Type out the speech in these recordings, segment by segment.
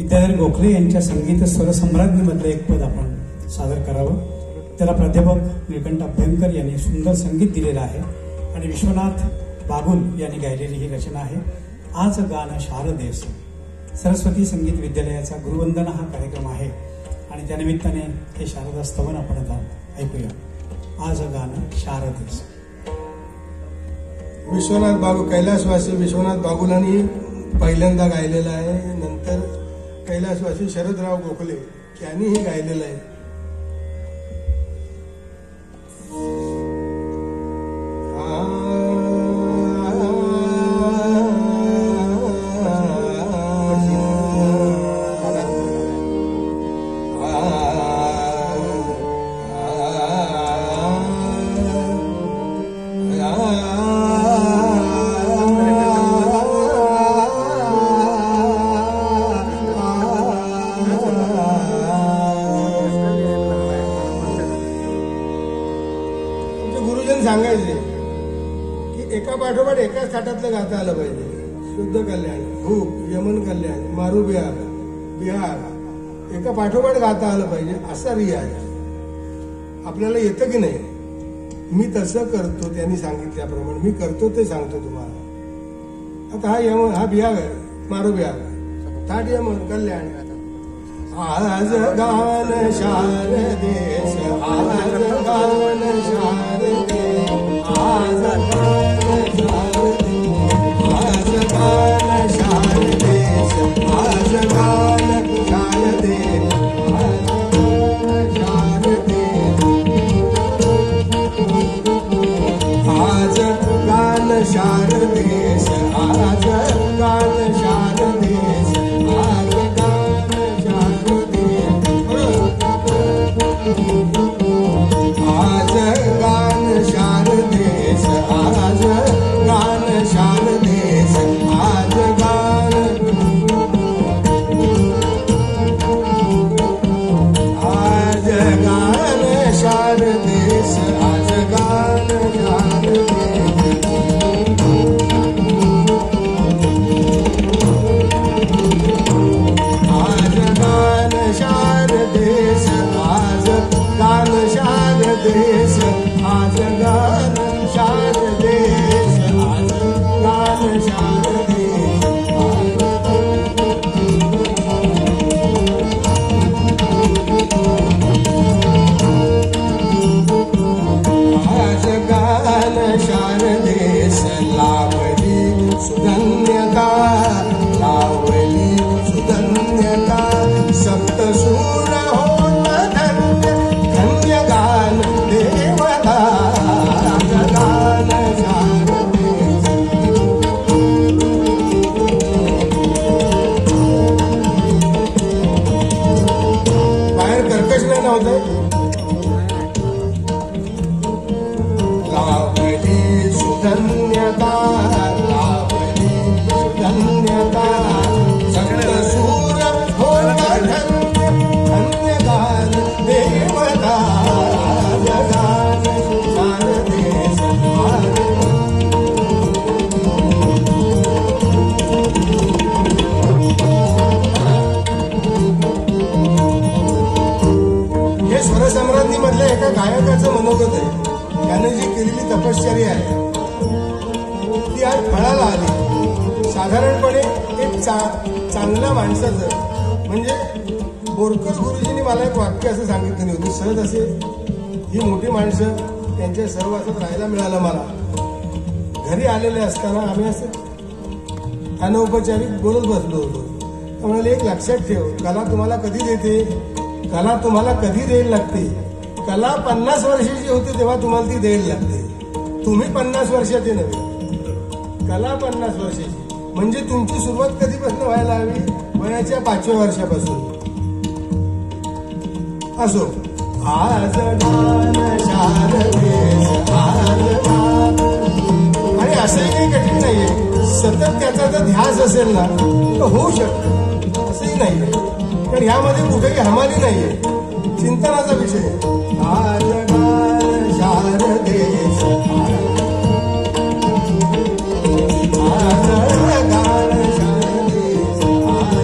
विद्याधर गोखले यांच्या संगीत स्वरसम्राज्ञीमधलं एक पद आपण सादर करावं. त्याला प्राध्यापक निळकंठ अभ्यंकर यांनी सुंदर संगीत दिलेलं आहे आणि विश्वनाथ बागुल यांनी गायलेली ही रचना आहे. आज गाणं शारदेस. सरस्वती संगीत विद्यालयाचा गुरुवंदना हा कार्यक्रम आहे आणि त्यानिमित्ताने हे शारदा स्तवन आपण आता ऐकूया. आज गाणं शारदेस. विश्वनाथ बागुल, कैलासवासी विश्वनाथ बागुलांनी पहिल्यांदा गायलेला आहे. नंतर कैलासवासी शरदराव गोखले यांनीही गायलेलं आहे. सांगायचे की एका पाठोपाठ एकाच थाटातलं गाता आलं पाहिजे. शुद्ध कल्याण, भूप, यमन कल्याण, मारू बिहार, बिहार एका पाठोपाठ गाता आलं पाहिजे. असा रियाज आपल्याला येतं की नाही? मी तसं करतो, त्यांनी सांगितल्याप्रमाणे मी करतो ते सांगतो तुम्हाला. आता हा यमन, हा बिहार आहे, मारू बिहार, थाट यमन कल्याण. आज गान शारदेश, आज गान शारदेश, आज गान शारदेश, आज गान शारदेश, आज गान शारदेश, आज गान शारदेश, आज गान शारदेश, आज आज गान शारदेश, आज गान शारदेश, आज गान, आज गान शारदेश, आज गान शारदेश, आज गान शारदेश, आज गान शारदेश, आज गान शारदेश, आज गान शारदेश, आज गान शारदेश. लावली सुधन्यता, लावली सुधन्यता, सप्तसूर होत धन्य, धन्य गान देवता, गान शारदेश. बाहेर कर्कश नाही नव्हतं. लावली सुधन्यता, लावली सुधन्यता, सप्तसूर होत धन्य, धन्य गान देवता, गान शारदेश. हे स्वरसम्राज्ञी मधल्या एका गायकाचं मनोगत आहे. त्याने जी केलेली तपश्चर्या आहे ती आज फळाला आली. साधारणपणे एक चांगल्या माणसाचं म्हणजे बोरकर गुरुजींनी मला एक वाक्य असं सांगितलं नाही होतं. सहज असे ही मोठी माणसं त्यांच्या सहवासात राहायला मिळालं मला. घरी आलेले असताना आम्ही असं अनौपचारिक बोलत बसलो होतो. म्हणाले एक लक्षात ठेव, कला तुम्हाला कधी देते, कला तुम्हाला कधी द्यायला लागते. कला 50 वर्षाची होते तेव्हा तुम्हाला ती द्यायला लागते. तुम्ही 50 वर्षाचे नव्हे, कला 50 वर्षाची. म्हणजे तुमची सुरुवात कधीपासून व्हायला हवी? वयाच्या 5व्या वर्षापासून. असो, आज गान शारदेश, आज गान. आणि असंही काही कठीण नाहीये. सतत त्याचा जर ध्यास असेल ना तर होऊ शकतं, असंही नाहीये. पण ह्यामध्ये कुठेही हमाली नाहीये, चिंतनाचा विषय. आज गान शारदेश, आज गान शारदेश, आज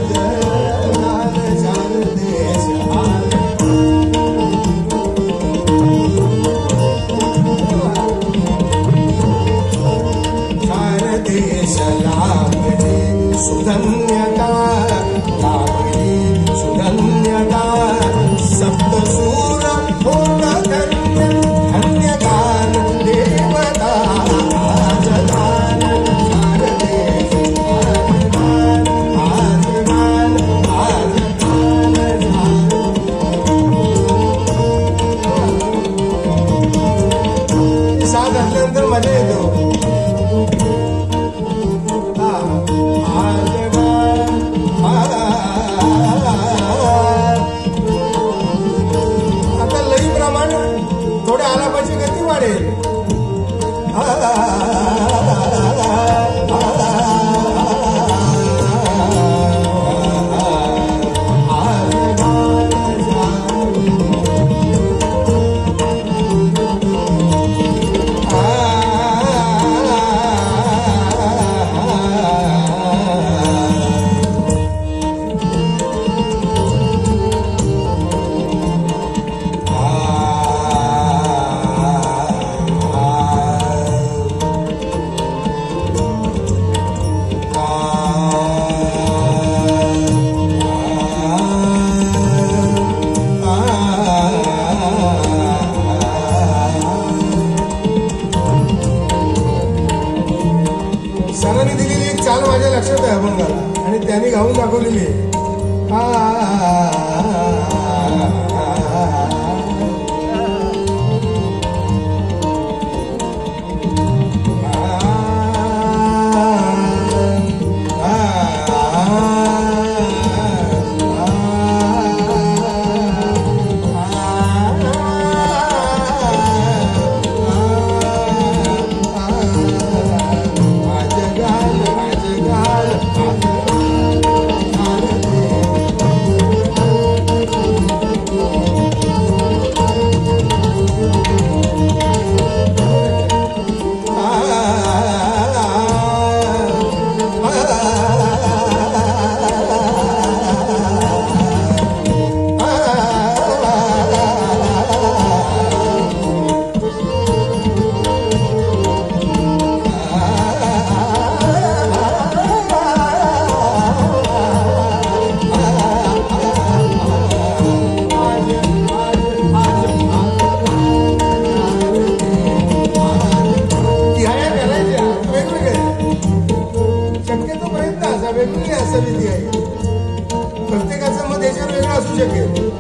असू शकेल.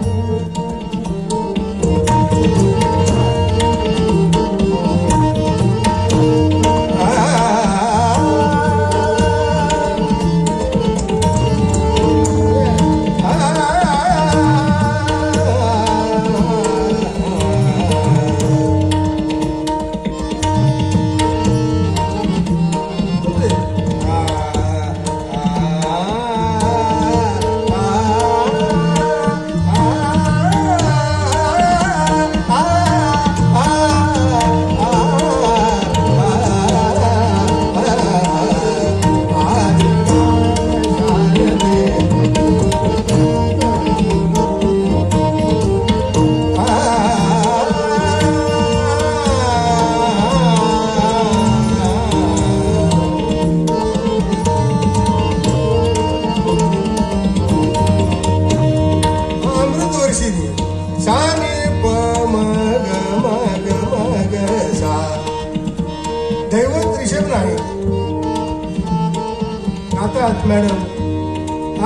मॅडम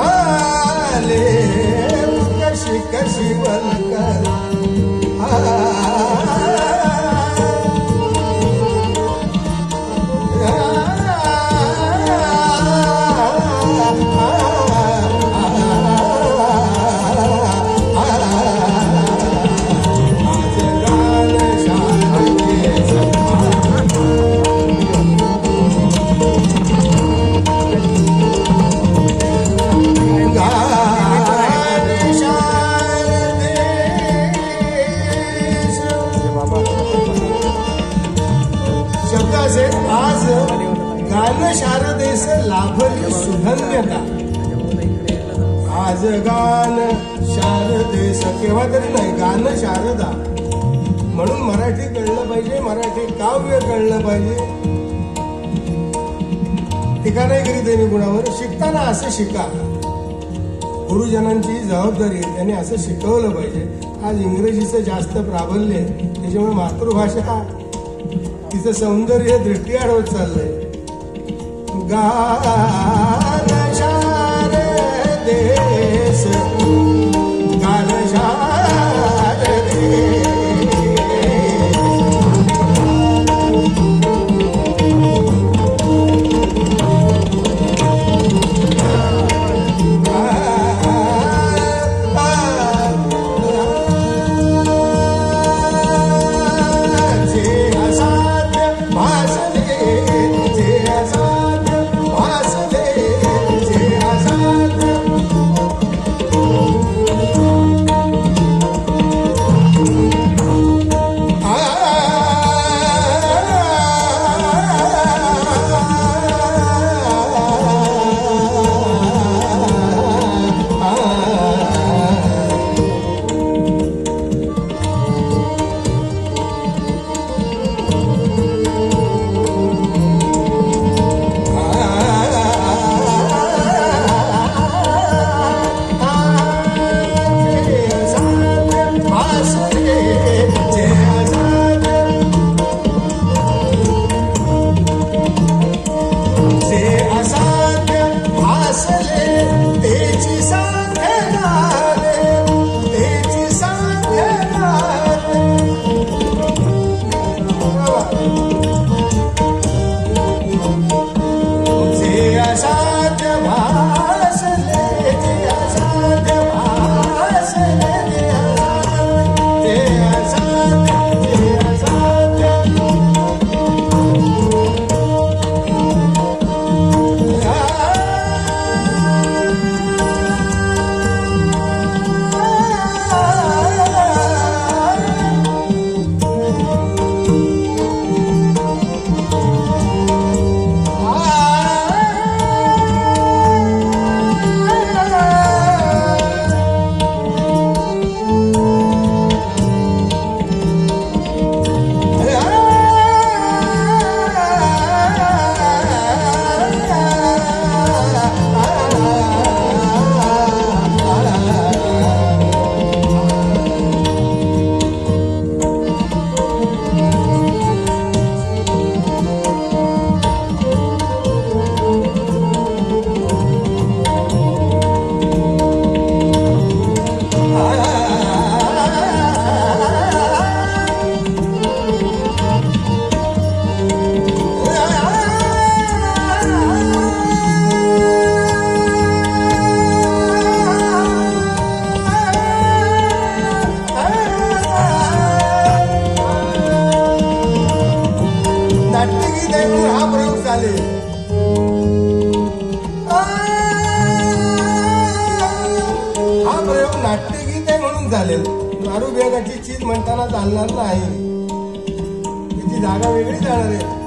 आले कशी कशी वलकर आज गान शारदेस लाभली सुधन्यता. आज गान शारदेस केव्हा तरी नाही, गान शारदा. म्हणून मराठी कळलं पाहिजे, मराठी काव्य कळलं पाहिजे. टीका नाही करीत आहे मी गुणावर. शिकताना असं शिका, गुरुजनांची जबाबदारी, त्यांनी असं शिकवलं पाहिजे. आज इंग्रजीचं जास्त प्राबल्य आहे, त्याच्यामुळे मातृभाषा तिचं सौंदर्य दृष्टी आडवत चाललंय. गान शारदेस गान शारदेस नाट्यगीत आहे म्हणून चालेल. नारू बेगाची चीज म्हणताना चालणार नाही, त्याची जागा वेगळी जाणार आहे.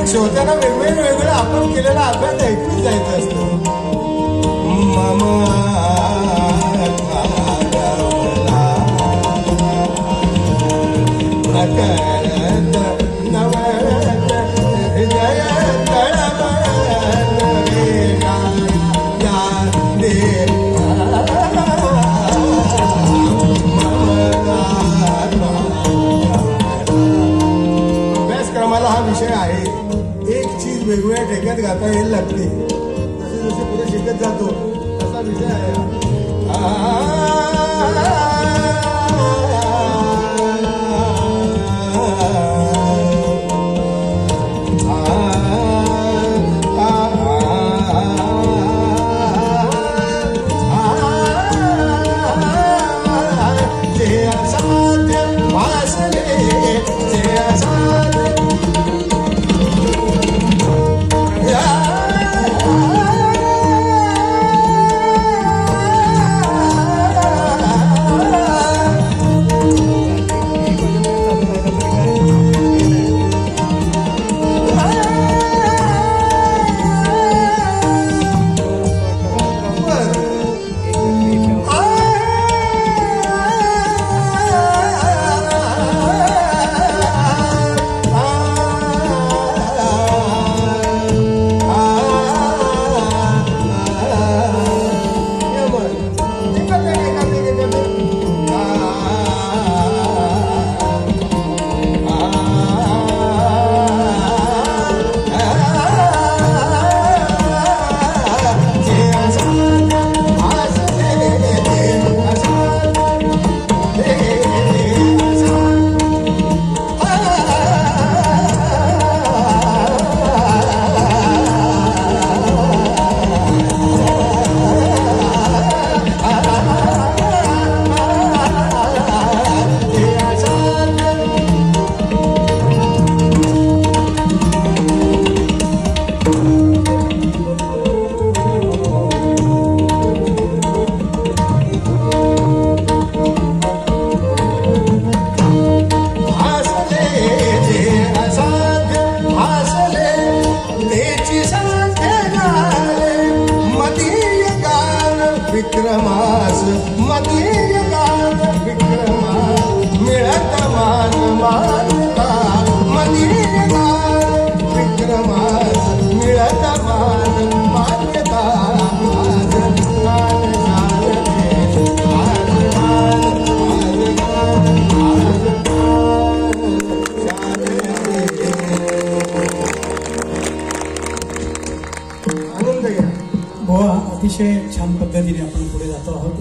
श्रोत्यांना वेगवेगळं आपण केलेला अभ्यास ऐकून जायचं असतं. अभ्यासक्रमाला हा विषय आहे. एक चीज वेगवेगळ्या ठेक्यात गाता येईल लागते. जसे जसे पुढे शिकत जातो तसा विषय आहे. विक्रमास मधुका विक्रमास मिळत मान मानता मधुका विक्रमास मिळत मान मान्यता गोवा अतिशय छान पद्धतीने आपण पुढे जातो आहोत.